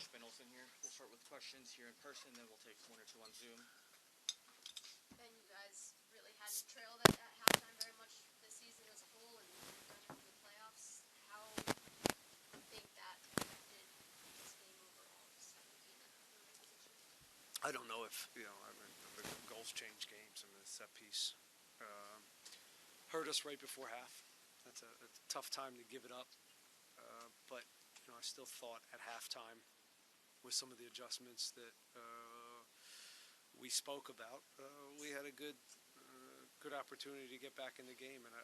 Coach Ben Olsen here. We'll start with questions here in person, then we'll take one or two on Zoom. Ben, you guys really hadn't trailed at halftime very much this season as a whole, and done into the playoffs. How do you think that affected this game overall, just having been in the right position? I don't know if, the goals change games. I mean, the set piece hurt us right before half. That's a tough time to give it up. But, I still thought at halftime with some of the adjustments that we spoke about, we had a good opportunity to get back in the game. And,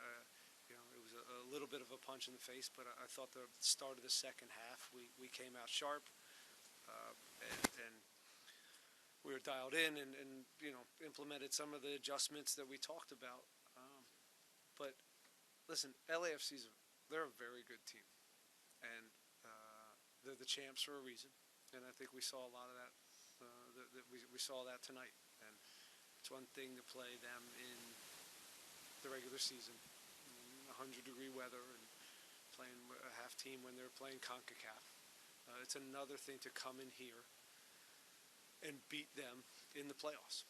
it was a little bit of a punch in the face, but I thought the start of the second half, we came out sharp. And we were dialed in and implemented some of the adjustments that we talked about. But listen, they're a very good team, and they're the champs for a reason. And I think we saw a lot of that. We saw that tonight. And it's one thing to play them in the regular season, 100-degree weather, and playing a half team when they're playing CONCACAF. It's another thing to come in here and beat them in the playoffs,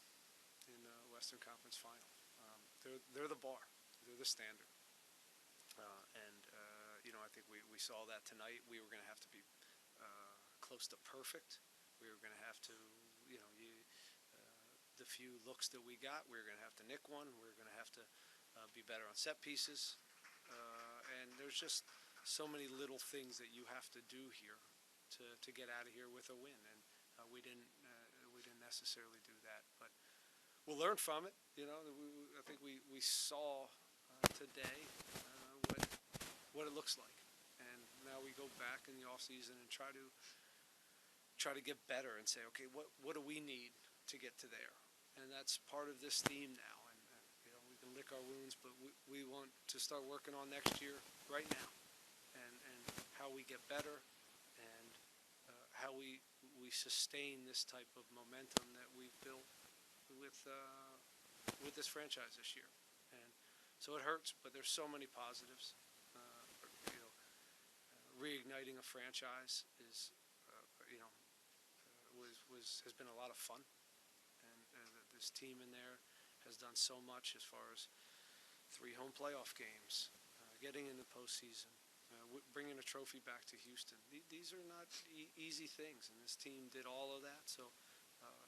in the Western Conference Final. They're the bar. They're the standard. I think we saw that tonight. We were going to have to be close to perfect. We were going to have to, the few looks that we got, we were going to have to nick one. We were going to have to be better on set pieces. And there's just so many little things that you have to do here to get out of here with a win. And we didn't necessarily do that. But we'll learn from it. I think we saw today what it looks like. And now we go back in the off season and try to get better and say, okay, what do we need to get to there? And that's part of this theme now. And we can lick our wounds, but we want to start working on next year right now, and how we get better, and how we sustain this type of momentum that we've built with this franchise this year. And so it hurts, but there's so many positives. Reigniting a franchise is, has been a lot of fun, and this team in there has done so much as far as 3 home playoff games, getting in the postseason, bringing a trophy back to Houston. These are not easy things, and this team did all of that. So,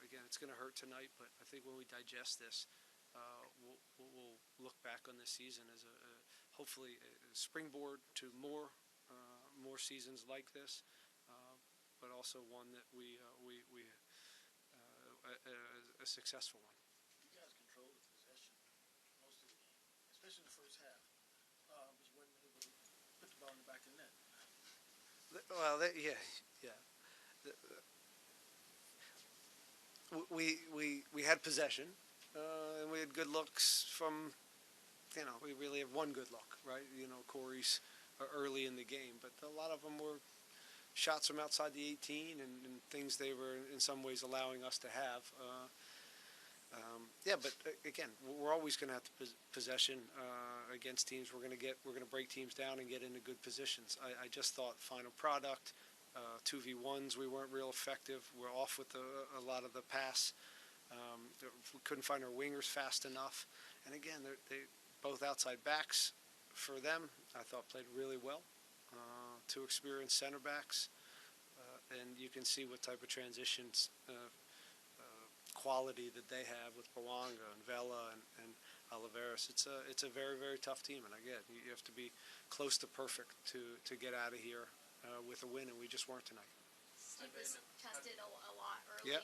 again, it's going to hurt tonight, but I think when we digest this, we'll look back on this season as hopefully a springboard to more seasons like this, but also one that a successful one. You guys controlled the possession most of the game, especially in the first half, but you weren't able to put the ball in the back of the net. Well, we had possession, and we had good looks from. We really have one good look, right? Corey's early in the game, but a lot of them were shots from outside the 18 and things they were in some ways allowing us to have. But again, we're always going to have to possession against teams. We're going to break teams down and get into good positions. I just thought final product, 2v1s, we weren't real effective. We're off with a lot of the pass. We couldn't find our wingers fast enough. And again, they both outside backs for them, I thought played really well. 2 experienced center backs, and you can see what type of transitions quality that they have with Bawanga and Vela and Oliveras. It's a very, very tough team, and again, you have to be close to perfect to get out of here with a win, and we just weren't tonight. Steve was tested a lot early, yep.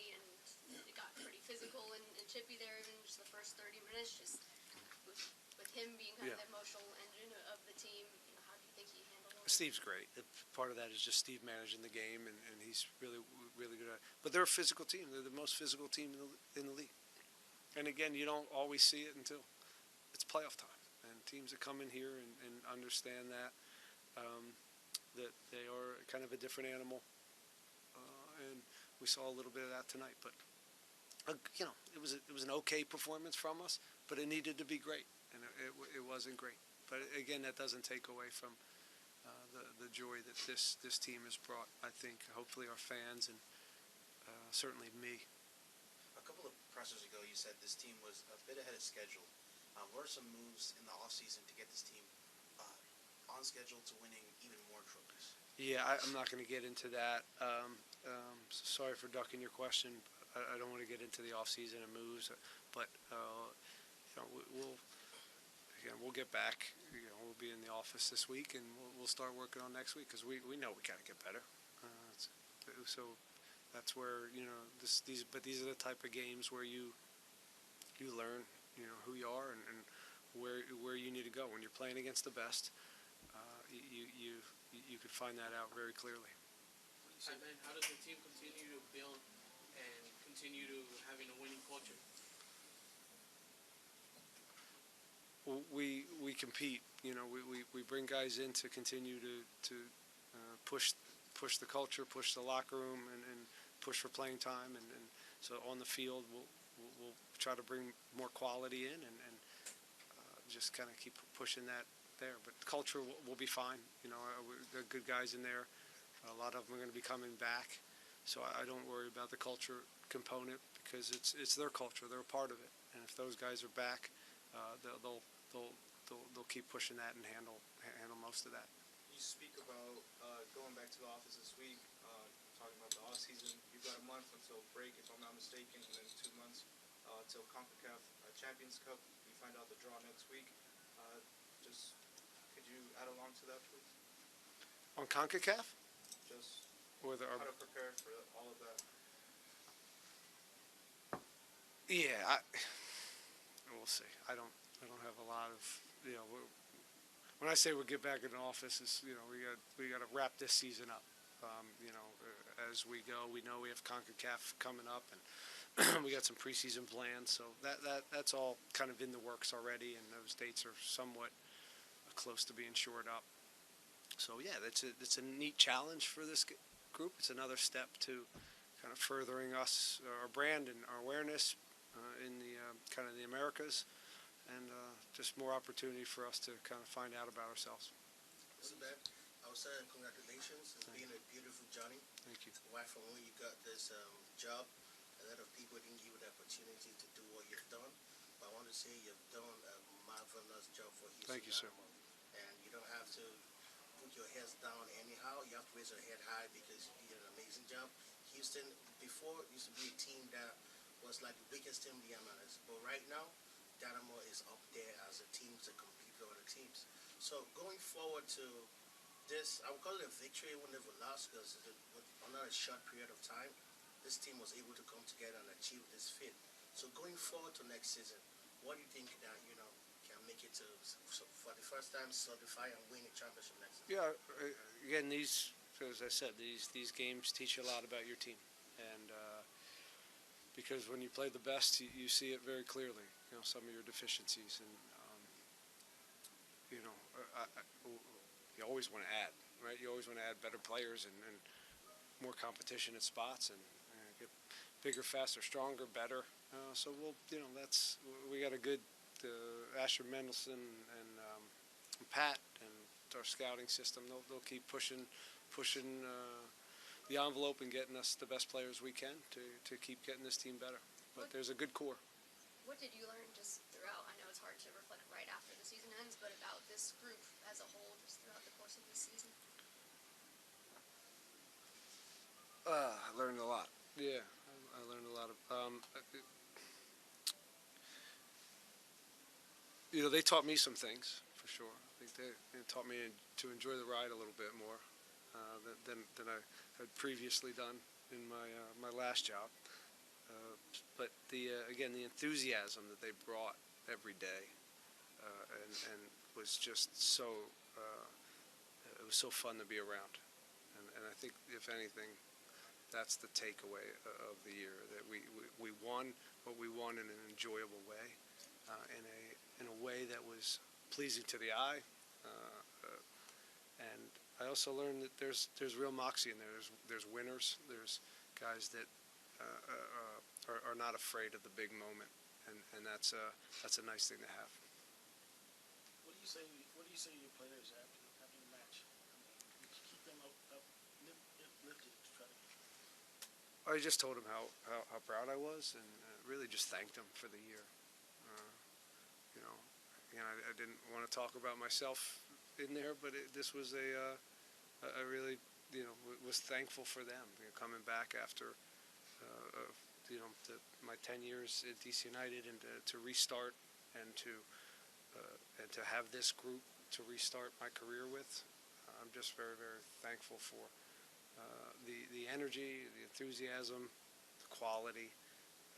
And it got pretty physical and chippy there, even just the first 30 minutes, just with him being kind of the emotional engine of the team. How do you think he handled it? Steve's great. Part of that is just Steve managing the game, and he's really, really good at it. But they're a physical team. They're the most physical team in the league. And again, you don't always see it until it's playoff time. And teams that come in here and understand that they are kind of a different animal. And we saw a little bit of that tonight. But it was an okay performance from us, but it needed to be great, and it wasn't great. But again, that doesn't take away from the joy that this team has brought. I think hopefully our fans and certainly me. A couple of pressers ago, you said this team was a bit ahead of schedule. What are some moves in the offseason to get this team on schedule to winning even more trophies? Yeah, I'm not going to get into that. Sorry for ducking your question. I don't want to get into the off-season and moves, but we'll get back. We'll be in the office this week, and we'll start working on next week because we know we got to get better. So that's where these are the type of games where you learn who you are and where you need to go when you're playing against the best. You could find that out very clearly. And then how does the team continue to build and continue to having a winning culture? We compete. We bring guys in to continue to push the culture, push the locker room, and push for playing time. And so on the field, we'll try to bring more quality in and just kind of keep pushing that there. But culture will be fine. There are good guys in there. A lot of them are going to be coming back. So I don't worry about the culture component because it's their culture. They're a part of it. And if those guys are back, they'll keep pushing that and handle most of that. You speak about going back to the office this week, talking about the off season. You've got a month until break, if I'm not mistaken, and then 2 months till CONCACAF Champions Cup. We find out the draw next week. Just could you add along to that, please? On CONCACAF? Just Or how to prepare for all of that. Yeah, we'll see. I don't have a lot of when I say we'll get back in the office, is we got to wrap this season up. As we go, we know we have CONCACAF coming up, and we got some preseason plans. So that's all kind of in the works already, and those dates are somewhat close to being shored up. So yeah, it's a neat challenge for this group. It's another step to kind of furthering our brand and our awareness in the kind of the Americas, and just more opportunity for us to kind of find out about ourselves. Mr. Ben, I would say congratulations. It's been a beautiful journey. Thank you. Right from when you got this job, a lot of people didn't give you the opportunity to do what you've done. But I want to say you've done a marvelous job for Houston. Thank you, sir. Dynamo. And you don't have to put your heads down anyhow. You have to raise your head high because you did an amazing job. Houston, before, used to be a team that was like the biggest team in the MLS. But right now, Dynamo is up there as a team to compete with other teams. So going forward to this, I would call it a victory whenever lost because under a short period of time, this team was able to come together and achieve this feat. So going forward to next season, what do you think that can make it to for the first time solidify and win a championship next season? Yeah, again, as I said, these games teach you a lot about your team, and because when you play the best, you see it very clearly. Some of your deficiencies, and you always want to add, right? You always want to add better players and more competition at spots, and get bigger, faster, stronger, better. So we got a good Asher Mendelson and Pat and our scouting system. They'll keep pushing the envelope and getting us the best players we can to keep getting this team better. But there's a good core. What did you learn just throughout? I know it's hard to reflect right after the season ends, but about this group as a whole, just throughout the course of this season. I learned a lot. Yeah, I learned a lot of. They taught me some things for sure. I think they taught me to enjoy the ride a little bit more than I had previously done in my last job. But the enthusiasm that they brought every day, and was just so it was so fun to be around, and I think if anything, that's the takeaway of the year, that we won, but we won in an enjoyable way, in a way that was pleasing to the eye, and I also learned that there's real moxie in there. There's winners. There's guys that are not afraid of the big moment, and that's a nice thing to have. What do you say to your players after the match? I just told him how proud I was, and really just thanked him for the year. You know, again, I didn't want to talk about myself in there, but this was I really, was thankful for them, coming back after, my 10 years at DC United, and to restart and to have this group to restart my career with. I'm just very, very thankful for the energy, the enthusiasm, the quality,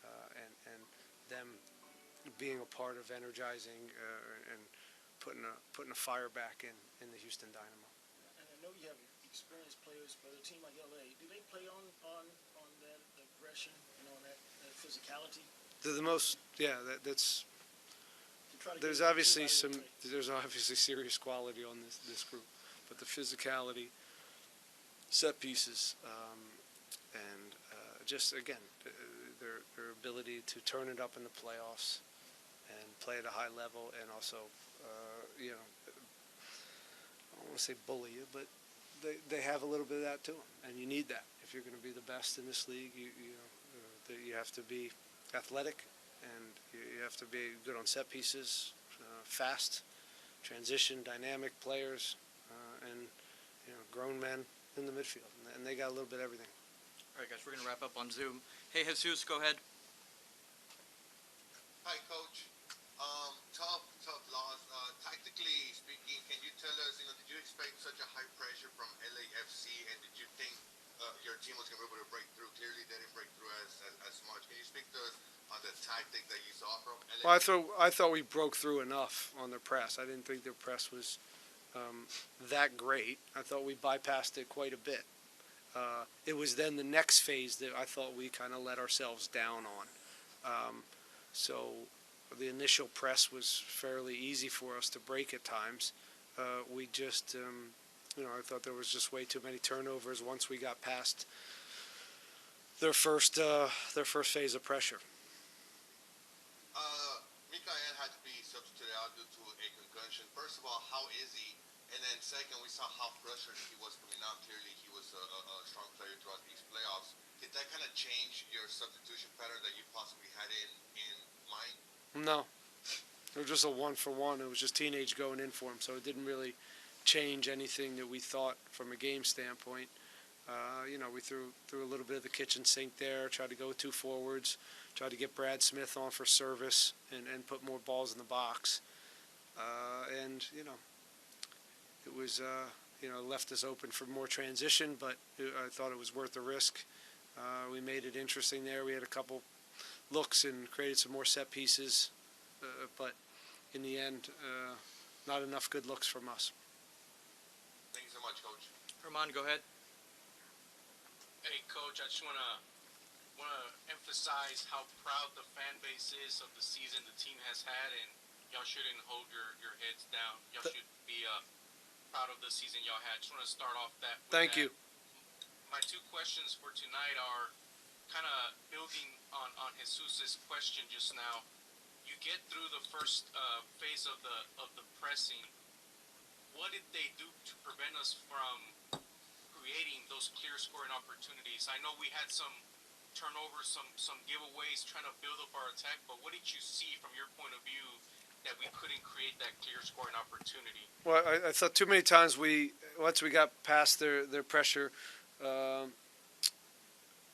and them being a part of energizing and putting a fire back in the Houston Dynamo. And I know you have experienced players, but a team like LA, do they play on that aggression and on that physicality? They're the most, yeah. That's. To try to There's get the obviously team out of their there's obviously serious quality on this group, but the physicality, set pieces, and just again their ability to turn it up in the playoffs and play at a high level, and also I don't want to say bully you, but they have a little bit of that to them, and you need that if you're going to be the best in this league. You have to be athletic, and you have to be good on set pieces, fast, transition, dynamic players, and grown men in the midfield, and they got a little bit of everything. All right, guys, we're going to wrap up on Zoom. Hey, Jesus, go ahead. Hi, Coach. Tough loss. Tactically speaking, can you tell us, did you expect such a high pressure from LAFC, and did you think your team was going to be able to break through? Clearly, they didn't break through as much. Can you speak to us on the tactic that you saw from LAFC? Well, I thought we broke through enough on their press. I didn't think their press was that great. I thought we bypassed it quite a bit. It was then the next phase that I thought we kind of let ourselves down on. So the initial press was fairly easy for us to break at times. We just, I thought there was just way too many turnovers once we got past their first phase of pressure. Mikael had to be substituted out due to a concussion. First of all, how is he? And then second, we saw how frustrated he was coming out. Clearly, he was a strong player throughout these playoffs. Did that kind of change your substitution pattern that you possibly had in mind? No. It was just a 1-for-1. It was just teenage going in for him, so it didn't really change anything that we thought from a game standpoint. We threw a little bit of the kitchen sink there, tried to go with two forwards, tried to get Brad Smith on for service and put more balls in the box. It was, left us open for more transition, but I thought it was worth the risk. We made it interesting there. We had a couple looks and created some more set pieces, but in the end, not enough good looks from us. Thank you so much, Coach. Herman, go ahead. Hey, Coach, I just want to emphasize how proud the fan base is of the season the team has had, and y'all shouldn't hold your heads down. Y'all should be proud of the season y'all had. Just want to start off that. Thank you. My two questions for tonight are kind of building on Jesus's question just now. You get through the first phase of the pressing. What did they do to prevent us from creating those clear scoring opportunities? I know we had some turnovers, some giveaways trying to build up our attack, but what did you see from your point of view that we couldn't create that clear scoring opportunity? Well, I thought too many times once we got past their pressure,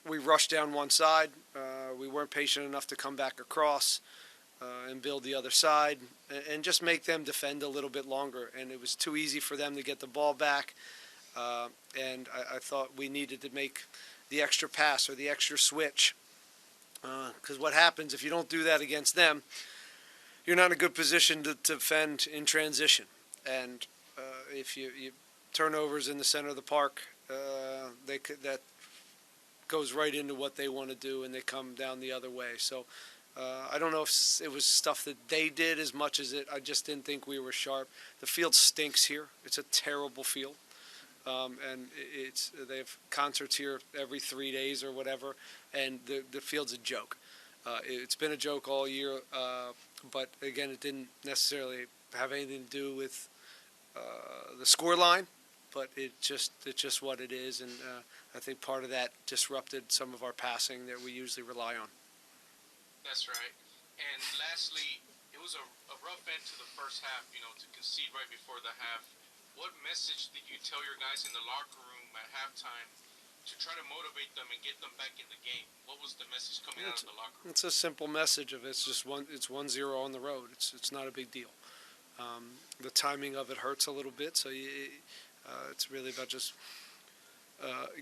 we rushed down one side. We weren't patient enough to come back across and build the other side and just make them defend a little bit longer. And it was too easy for them to get the ball back. And I thought we needed to make the extra pass or the extra switch. Because what happens if you don't do that against them, you're not in a good position to defend in transition. And if you turnovers in the center of the park, that goes right into what they want to do, and they come down the other way. So I don't know if it was stuff that they did as much as I just didn't think we were sharp. The field stinks here. It's a terrible field. And they have concerts here every 3 days or whatever, and the field's a joke. It's been a joke all year, but again, it didn't necessarily have anything to do with the score line. but it's just what it is, and I think part of that disrupted some of our passing that we usually rely on. That's right. And lastly, it was a rough end to the first half, to concede right before the half. What message did you tell your guys in the locker room at halftime to try to motivate them and get them back in the game? What was the message coming out of the locker room? It's a simple message of it's 1-0 on the road. It's not a big deal. The timing of it hurts a little bit, so it's really about just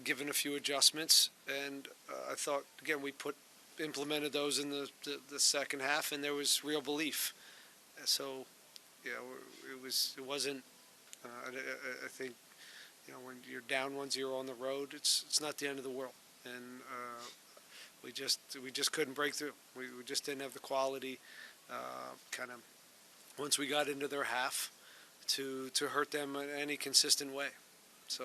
giving a few adjustments. And I thought again we implemented those in the second half, and there was real belief. So it wasn't. I think when you're down 1-0 on the road, it's not the end of the world, and we just couldn't break through. We just didn't have the quality, kind of once we got into their half, to hurt them in any consistent way. So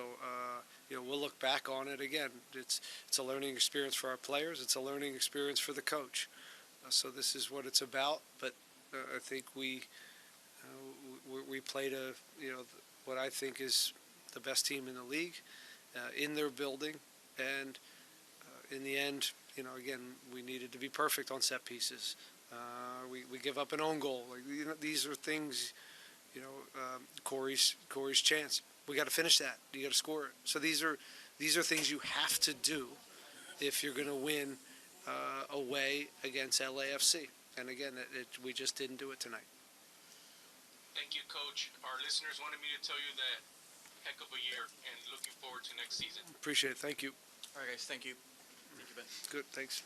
we'll look back on it again. It's a learning experience for our players. It's a learning experience for the coach. So this is what it's about. But I think we played what I think is the best team in the league in their building, and in the end, again, we needed to be perfect on set pieces. We give up an own goal. These are things, Corey's chance. We got to finish that. You got to score it. So these are things you have to do if you're going to win away against LAFC. And again, we just didn't do it tonight. Thank you, Coach. Our listeners wanted me to tell you that heck of a year and looking forward to next season. Appreciate it. Thank you. All right, guys. Thank you. Thank you, Ben. Good. Thanks.